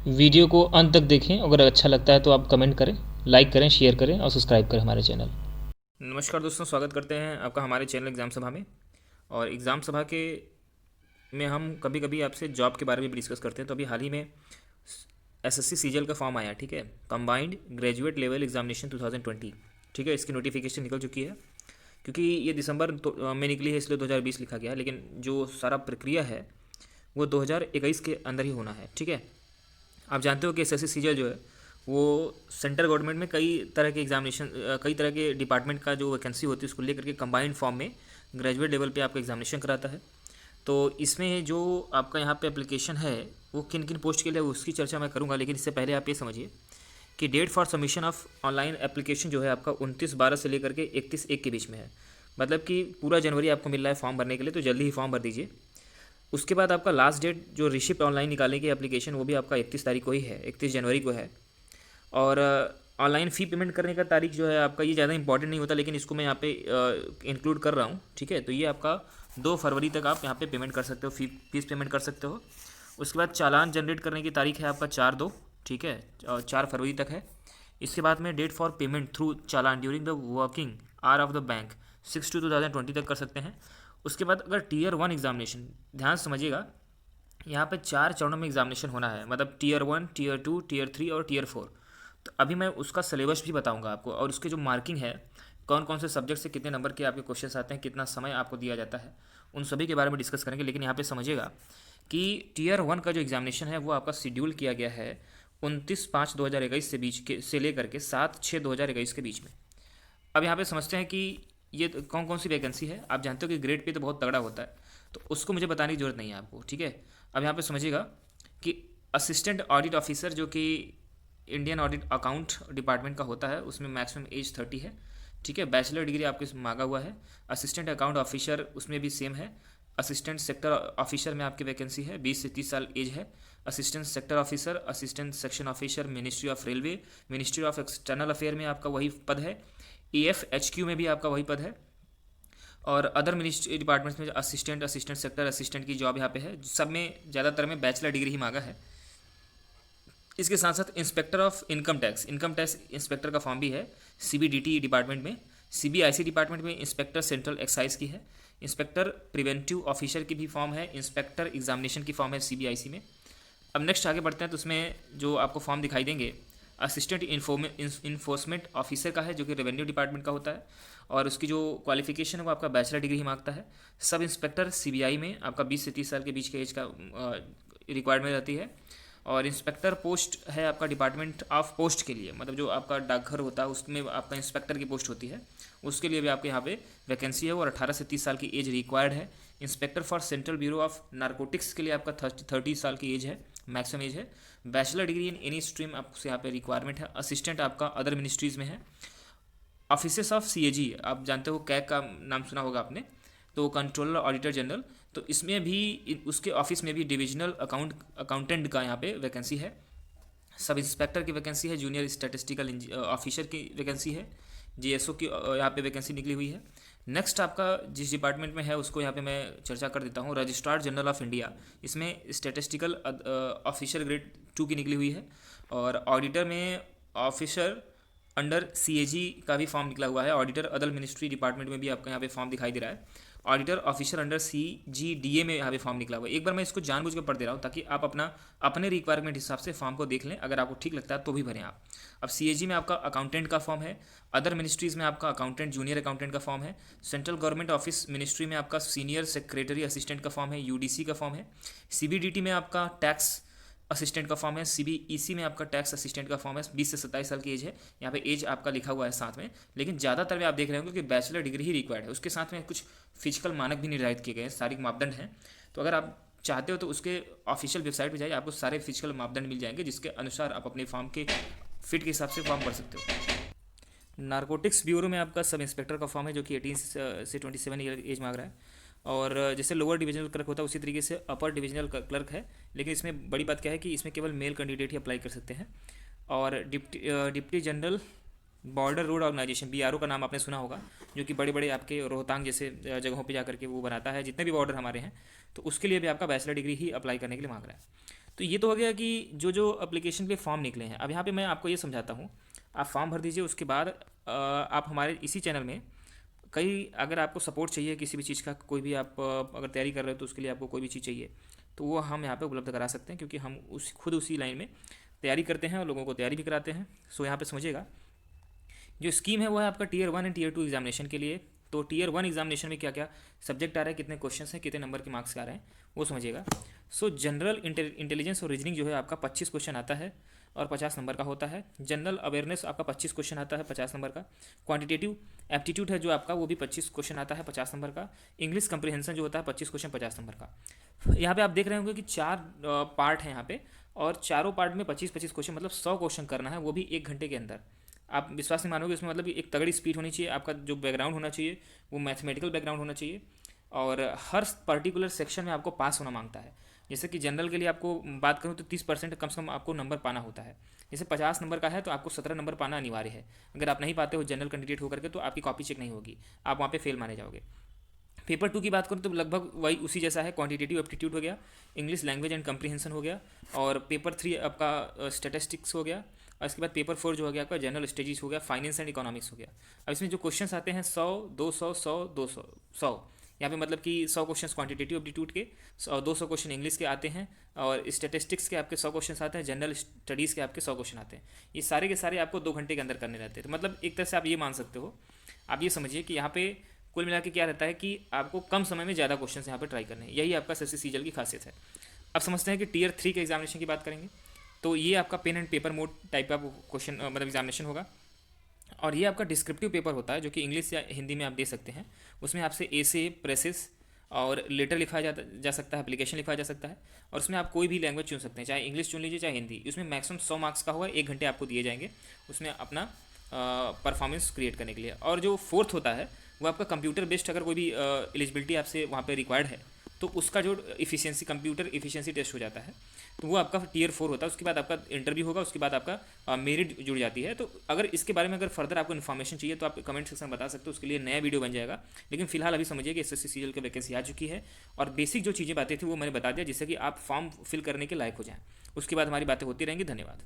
Video को अंत तक देखें, अगर अच्छा लगता है तो आप कमेंट करें, लाइक करें, शेयर करें और सब्सक्राइब करें हमारे चैनल। नमस्कार दोस्तों, स्वागत करते हैं आपका हमारे चैनल एग्ज़ाम सभा में। और एग्ज़ाम सभा के में हम कभी कभी आपसे जॉब के बारे में भी डिस्कस करते हैं। तो अभी हाल ही में एसएससी सीजीएल का फॉर्म आया, ठीक है, कंबाइंड ग्रेजुएट लेवल एग्जामिनेशन 2020, ठीक है। इसकी नोटिफिकेशन निकल चुकी है। क्योंकि ये दिसंबर में निकली है इसलिए 2020 लिखा गया है, लेकिन जो सारा प्रक्रिया है वो 2021 के अंदर ही होना है, ठीक है। आप जानते हो कि एसएससी सीजीएल जो है वो सेंट्रल गवर्नमेंट में कई तरह के एग्जामिनेशन, कई तरह के डिपार्टमेंट का जो वैकेंसी होती है उसको लेकर के कंबाइंड फॉर्म में ग्रेजुएट लेवल पे आपका एग्जामिनेशन कराता है। तो इसमें जो आपका यहाँ पे एप्लीकेशन है वो किन किन पोस्ट के लिए उसकी चर्चा मैं करूँगा, लेकिन इससे पहले आप ये समझिए कि date for submission of online application जो है आपका 29/12 से लेकर के 31/1 के बीच में है। मतलब कि पूरा जनवरी आपको मिल रहा है फॉर्म भरने के लिए, तो जल्दी ही फॉर्म भर दीजिए। उसके बाद आपका लास्ट डेट जो रिसिप्ट ऑनलाइन निकालने की एप्लीकेशन वो भी आपका 31 तारीख को ही है, 31 जनवरी को है। और ऑनलाइन फ़ी पेमेंट करने का तारीख जो है आपका ये ज़्यादा इंपॉर्टेंट नहीं होता, लेकिन इसको मैं यहाँ पे इंक्लूड कर रहा हूँ, ठीक है। तो ये आपका 2 फरवरी तक आप यहाँ पे पेमेंट कर सकते हो, फीस पेमेंट कर सकते हो। उसके बाद चालान जनरेट करने की तारीख है आपका 4/2, ठीक है, 4 फरवरी तक है। इसके बाद में date for payment through challan during the working hour of the bank 6/2/2020 तक कर सकते हैं। उसके बाद अगर Tier 1 एग्जामिनेशन, ध्यान से समझिएगा, यहाँ पे 4 चरणों में एग्जामिनेशन होना है, मतलब Tier 1, Tier 2, Tier 3 और Tier 4। तो अभी मैं उसका सिलेबस भी बताऊंगा आपको, और उसके जो मार्किंग है, कौन कौन से सब्जेक्ट से कितने नंबर के आपके क्वेश्चन आते हैं, कितना समय आपको दिया जाता है, उन सभी के बारे में डिस्कस करेंगे। लेकिन यहाँ पे समझिएगा कि Tier 1 का जो एग्जामिनेशन है वो आपका शेड्यूल किया गया है 29/5/2021 से बीच के से लेकर के 7/6/2021 के बीच में। अब यहाँ पे समझते हैं कि ये कौन कौन सी वैकेंसी है। आप जानते हो कि ग्रेड पे तो बहुत तगड़ा होता है, तो उसको मुझे बताने की जरूरत नहीं है आपको, ठीक है। अब यहाँ पे समझिएगा कि असिस्टेंट ऑडिट ऑफिसर जो कि इंडियन ऑडिट अकाउंट डिपार्टमेंट का होता है, उसमें मैक्सिमम एज 30 है, ठीक है। बैचलर डिग्री आपके मांगा हुआ है। असिस्टेंट अकाउंट ऑफिसर उसमें भी सेम है। असिस्टेंट सेक्टर ऑफिसर में आपकी वैकेंसी है, 20 से 30 साल एज है। Assistant sector officer, assistant section officer, ministry of railway, ministry of external affair में आपका वही पद है। EFHQ में भी आपका वही पद है। और अदर मिनिस्ट्री डिपार्टमेंट्स में असिस्टेंट, असिस्टेंट सेक्टर असिस्टेंट की जॉब यहाँ पे है। सब में ज़्यादातर में बैचलर डिग्री ही मांगा है। इसके साथ साथ inspector of income tax inspector का फॉर्म भी है CBDT डिपार्टमेंट में। CBIC डिपार्टमेंट में इंस्पेक्टर सेंट्रल एक्साइज की है। इंस्पेक्टर प्रिवेंटिव ऑफिसर की भी फॉर्म है। इंस्पेक्टर एग्जामिनेशन की फॉर्म है CBIC में। अब नेक्स्ट आगे बढ़ते हैं, तो उसमें जो आपको फॉर्म दिखाई देंगे असिस्टेंट इन्फोर्समेंट ऑफिसर का है, जो कि रेवेन्यू डिपार्टमेंट का होता है, और उसकी जो क्वालिफिकेशन है वो आपका बैचलर डिग्री ही मांगता है। सब इंस्पेक्टर CBI में आपका 20 से 30 साल के बीच के एज का रिक्वायरमेंट रहती है। और इंस्पेक्टर पोस्ट है आपका डिपार्टमेंट ऑफ पोस्ट के लिए, मतलब जो आपका डाकघर होता है उसमें आपका इंस्पेक्टर की पोस्ट होती है, उसके लिए भी आपके यहाँ पे वैकेंसी है, और 18 से 30 साल की एज रिक्वायर्ड है। Inspector for central bureau of narcotics के लिए आपका 30 साल की एज है, मैक्सिमम एज है। Bachelor degree in any stream आपसे यहाँ पे रिक्वायरमेंट है। असिस्टेंट आपका अदर मिनिस्ट्रीज़ में है। ऑफिसेस ऑफ CAG, आप जानते हो कैग का नाम सुना होगा आपने, तो कंट्रोलर ऑडिटर जनरल, तो इसमें भी उसके ऑफिस में भी डिविजनल अकाउंटेंट का यहाँ पे वैकेंसी है। सब इंस्पेक्टर की वैकेंसी है। जूनियर स्टैटिस्टिकल ऑफिसर की वैकेंसी है। GSO की यहाँ पे वैकेंसी निकली हुई है। नेक्स्ट आपका जिस डिपार्टमेंट में है उसको यहाँ पे मैं चर्चा कर देता हूँ, रजिस्ट्रार जनरल ऑफ इंडिया। इसमें स्टैटिस्टिकल ऑफिसर ग्रेड 2 की निकली हुई है। और ऑडिटर में ऑफिसर अंडर CAG का भी फॉर्म निकला हुआ है। ऑडिटर अदर मिनिस्ट्री डिपार्टमेंट में भी आपका यहाँ पे फॉर्म दिखाई दे रहा है। ऑडिटर ऑफिसर अंडर CGDA में यहाँ पे फॉर्म निकला हुआ है। एक बार मैं इसको जानबूझ कर पढ़ दे रहा हूँ ताकि आप अपने रिक्वायरमेंट हिसाब से फॉर्म को देख लें, अगर आपको ठीक लगता है तो भी भरें आप। अब CAG में आपका अकाउंटेंट का फॉर्म है। अदर मिनिस्ट्रीज़ में आपका अकाउंटेंट, जूनियर अकाउंटेंट का फॉर्म है। सेंट्रल गवर्नमेंट ऑफिस मिनिस्ट्री में आपका सीनियर सेक्रेटरी असिस्टेंट का फॉर्म है, UDC का फॉर्म है। CBDT में आपका टैक्स असिस्टेंट का फॉर्म है। CBEC में आपका टैक्स असिस्टेंट का फॉर्म है। 20 से 27 साल की एज है, यहाँ पे एज आपका लिखा हुआ है साथ में, लेकिन ज़्यादातर में आप देख रहे होंगे कि बैचलर डिग्री ही रिक्वायर्ड है। उसके साथ में कुछ फिजिकल मानक भी निर्धारित किए गए हैं, सारी मापदंड हैं। तो अगर आप चाहते हो तो उसके ऑफिशियल वेबसाइट पर जाइए, आपको सारे फिजिकल मापदंड मिल जाएंगे, जिसके अनुसार आप अपने फॉर्म के फिट के हिसाब से फॉर्म भर सकते हो। नारकोटिक्स ब्यूरो में आपका सब इंस्पेक्टर का फॉर्म है, जो कि 18 से 27 ईयर एज मांग रहा है। और जैसे लोअर डिविजनल क्लर्क होता है उसी तरीके से अपर डिविजनल क्लर्क है, लेकिन इसमें बड़ी बात क्या है कि इसमें केवल मेल कैंडिडेट ही अप्लाई कर सकते हैं। और deputy general border road organisation, BRO का नाम आपने सुना होगा, जो कि बड़े बड़े आपके रोहतांग जैसे जगहों पे जाकर के वो बनाता है जितने भी बॉर्डर हमारे हैं, तो उसके लिए भी आपका बैचलर डिग्री ही अप्लाई करने के लिए मांग रहा है। तो तो ये तो हो गया कि जो जो एप्लीकेशन के फॉर्म निकले हैं। अब यहाँ पे मैं आपको ये समझाता हूँ। आप फॉर्म भर दीजिए, उसके बाद आप हमारे इसी चैनल में कई, अगर आपको सपोर्ट चाहिए किसी भी चीज़ का, कोई भी आप अगर तैयारी कर रहे हो तो उसके लिए आपको कोई भी चीज़ चाहिए तो वो हम यहाँ पे उपलब्ध करा सकते हैं, क्योंकि हम खुद उसी लाइन में तैयारी करते हैं और लोगों को तैयारी भी कराते हैं। सो यहाँ पे समझिएगा, जो स्कीम है वो है आपका टीयर 1 एंड टीयर 2 एग्जामिनेशन के लिए। तो टीयर 1 एग्जामिनेशन में क्या क्या सब्जेक्ट आ रहा है, कितने क्वेश्चन हैं, कितने नंबर के मार्क्स आ रहे हैं, वो समझिएगा। सो जनरल इंटेलिजेंस और रीजनिंग जो है आपका 25 क्वेश्चन आता है और 50 नंबर का होता है। जनरल अवेयरनेस आपका 25 क्वेश्चन आता है, 50 नंबर का। क्वांटिटेटिव एप्टीट्यूड है जो आपका, वो भी 25 क्वेश्चन आता है, 50 नंबर का। इंग्लिश कंप्रीहेंशन जो होता है 25 क्वेश्चन, 50 नंबर का। यहाँ पे आप देख रहे होंगे कि 4 पार्ट हैं यहाँ पे, और चारों पार्ट में 25-25 क्वेश्चन, मतलब 100 क्वेश्चन करना है, वो भी 1 घंटे के अंदर। आप विश्वास नहीं मानोगे, उसमें मतलब एक तगड़ी स्पीड होनी चाहिए, आपका जो बैकग्राउंड होना चाहिए वो मैथमेटिकल बैकग्राउंड होना चाहिए, और हर पर्टिकुलर सेक्शन में आपको पास होना मांगता है। जैसे कि जनरल के लिए आपको बात करूँ तो 30% कम से कम आपको नंबर पाना होता है। जैसे 50 नंबर का है तो आपको 17 नंबर पाना अनिवार्य है। अगर आप नहीं पाते हो जनरल कैंडिडेट होकर के, तो आपकी कॉपी चेक नहीं होगी, आप वहाँ पे फेल माने जाओगे। पेपर 2 की बात करूँ तो लगभग वही उसी जैसा है। क्वांटिटेटिव एप्टीट्यूड हो गया, इंग्लिश लैंग्वेज एंड कंप्रीहेंशन हो गया, और पेपर 3 आपका स्टैटिस्टिक्स हो गया, और इसके बाद पेपर 4 जो हो गया आपका जनरल स्टडीज हो गया, फाइनेंस एंड इकोनॉमिक्स हो गया। अब इसमें जो क्वेश्चन आते हैं 100, 200, 100, 200, 100, यहाँ पे मतलब कि 100 क्वेश्चन क्वांटिटेटिव एप्टीट्यूड के, 200 क्वेश्चन इंग्लिश के आते हैं, और स्टैटिस्टिक्स के आपके 100 क्वेश्चन आते हैं, जनरल स्टडीज़ के आपके 100 क्वेश्चन आते हैं। ये सारे के सारे आपको 2 घंटे के अंदर करने रहते हैं। तो मतलब एक तरह से आप ये मान सकते हो, आप ये समझिए कि यहाँ पे कुल मिला के क्या रहता है कि आपको कम समय में ज़्यादा क्वेश्चन यहाँ पे ट्राई करने हैं। यही आपका एसएससी सीजीएल की खासियत है। अब समझते हैं कि टीयर 3 के एग्जामिनेशन की बात करेंगे। तो ये आपका pen and paper mode type का क्वेश्चन मतलब एग्जामिनेशन होगा, और ये आपका डिस्क्रिप्टिव पेपर होता है, जो कि इंग्लिश या हिंदी में आप दे सकते हैं। उसमें आपसे एसे, प्रेसेस और लेटर लिखा जा सकता है, एप्लीकेशन लिखा जा सकता है, और उसमें आप कोई भी लैंग्वेज चुन सकते हैं, चाहे इंग्लिश चुन लीजिए चाहे हिंदी। उसमें मैक्सिमम 100 मार्क्स का होगा, 1 घंटे आपको दिए जाएंगे उसमें अपना परफॉर्मेंस क्रिएट करने के लिए। और जो फोर्थ होता है वो आपका कंप्यूटर बेस्ड, अगर कोई भी एलिजिबिलिटी आपसे वहाँ पे रिक्वायर्ड है तो उसका जो इफिशियंसी, कंप्यूटर इफिशियंसी टेस्ट हो जाता है, तो वो आपका टीयर 4 होता है। उसके बाद आपका इंटरव्यू होगा, उसके बाद आपका मेरिट जुड़ जाती है। तो अगर इसके बारे में अगर फर्दर आपको इन्फॉर्मेशन चाहिए तो आप कमेंट सेक्शन में बता सकते हो, उसके लिए नया वीडियो बन जाएगा। लेकिन फिलहाल अभी समझिए कि एसएससी सीजीएल की वैकेंसी आ चुकी है, और बेसिक जो चीज़ें बातें थी वो मैंने बता दिया, जिससे कि आप फॉर्म फिल करने के लायक हो जाएँ। उसके बाद हमारी बातें होती रहेंगी। धन्यवाद।